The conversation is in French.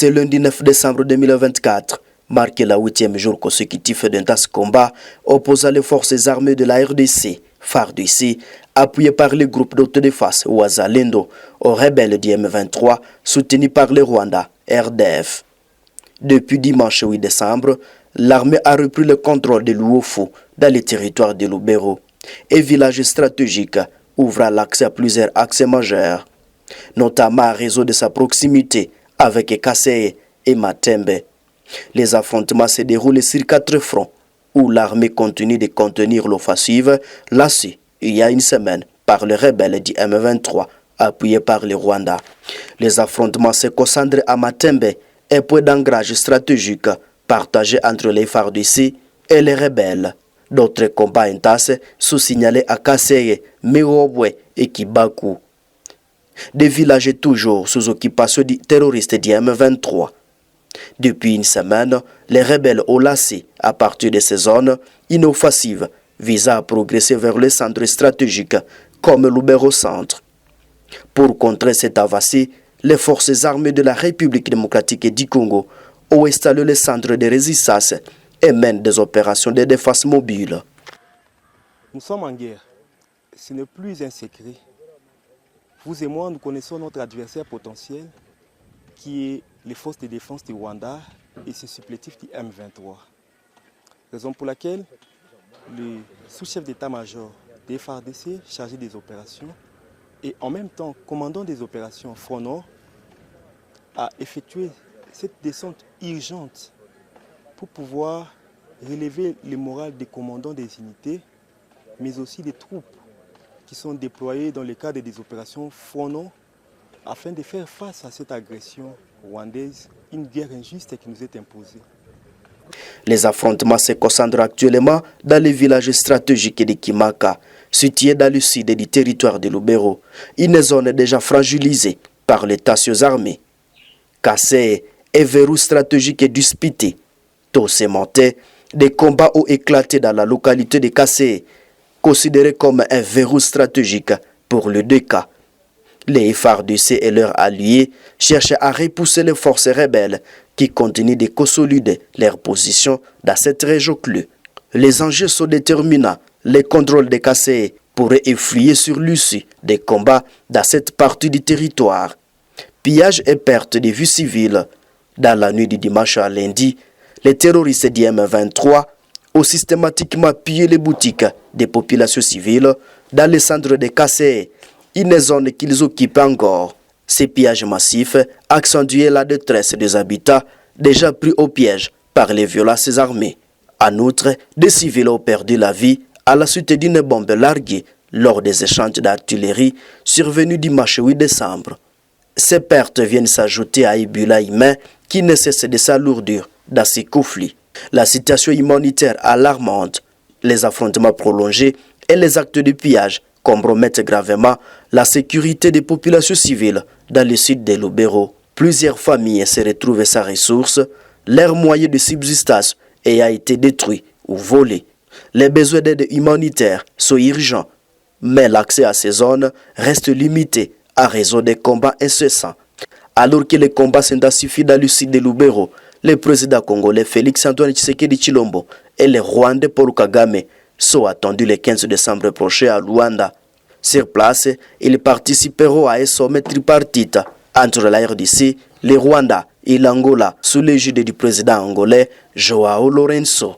Ce lundi 9 décembre 2024 marque la 8e jour consécutif d'un tasse combat opposant les forces armées de la RDC, FARDC, appuyées par le groupe d'autodéfense Wazalendo, aux rebelles du M23, soutenus par le Rwanda, RDF. Depuis dimanche 8 décembre, l'armée a repris le contrôle de l'Uofu dans les territoires de Lubero et village stratégique ouvrant l'accès à plusieurs axes majeurs, notamment à réseau de sa proximité avec Kaseye et Matembe. Les affrontements se déroulent sur 4 fronts où l'armée continue de contenir l'offensive lancée il y a une semaine par les rebelles du M23 appuyés par le Rwanda. Les affrontements se concentrent à Matembe, un point d'ancrage stratégique partagé entre les FARDC et les rebelles. D'autres combats intenses sont signalés à Kaseye, Meobwe et Kibaku. Des villages toujours sous occupation des terroristes du M23. Depuis une semaine, les rebelles ont lancé, à partir de ces zones, une offensive visant à progresser vers le centre stratégique comme Lubero Centre. Pour contrer cette avancée, les forces armées de la République démocratique du Congo ont installé le centre de résistance et mènent des opérations de défense mobile. Nous sommes en guerre. Ce n'est plus un secret. Vous et moi, nous connaissons notre adversaire potentiel, qui est les forces de défense du Rwanda et ses supplétifs du M23. Raison pour laquelle le sous-chef d'état-major des FARDC, chargé des opérations, et en même temps commandant des opérations Front Nord, a effectué cette descente urgente pour pouvoir relever le moral des commandants des unités, mais aussi des troupes qui sont déployées dans le cadre des opérations Front Nord afin de faire face à cette agression rwandaise, une guerre injuste qui nous est imposée. Les affrontements se concentrent actuellement dans les villages stratégiques de Kimaka, situés dans le sud du territoire de Lubero, une zone déjà fragilisée par les tensions armées. Kaseye est verrou stratégique et disputé. Tôt sémenté, des combats ont éclaté dans la localité de Kaseye, considéré comme un verrou stratégique pour le DK. Les FARDC et leurs alliés cherchent à repousser les forces rebelles qui continuent de consolider leur position dans cette région clé. Les enjeux sont déterminants. Les contrôles de Kaseye pourraient influer sur l'issue des combats dans cette partie du territoire. Pillage et perte de vies civiles. Dans la nuit du dimanche à lundi, les terroristes du M23 ont systématiquement pillé les boutiques des populations civiles dans le centre de Kaseye, une zone qu'ils occupent encore. Ces pillages massifs accentuaient la détresse des habitants déjà pris au piège par les violences armées. En outre, des civils ont perdu la vie à la suite d'une bombe larguée lors des échanges d'artillerie survenus dimanche 8 décembre. Ces pertes viennent s'ajouter à Ebola humain qui ne cesse de s'alourdir dans ces conflits. La situation humanitaire alarmante, les affrontements prolongés et les actes de pillage compromettent gravement la sécurité des populations civiles dans le sud de Lubero. Plusieurs familles se retrouvent sans ressources, leurs moyens de subsistance ayant été détruits ou volés. Les besoins d'aide humanitaire sont urgents, mais l'accès à ces zones reste limité à raison des combats incessants. Alors que les combats s'intensifient dans le sud de Lubero, le président congolais Félix Antoine Tshisekedi Tshilombo et le Rwandais Paul Kagame sont attendus le 15 décembre prochain à Luanda. Sur place, ils participeront à un sommet tripartite entre la RDC, le Rwanda et l'Angola sous l'égide du président angolais Joao Lourenço.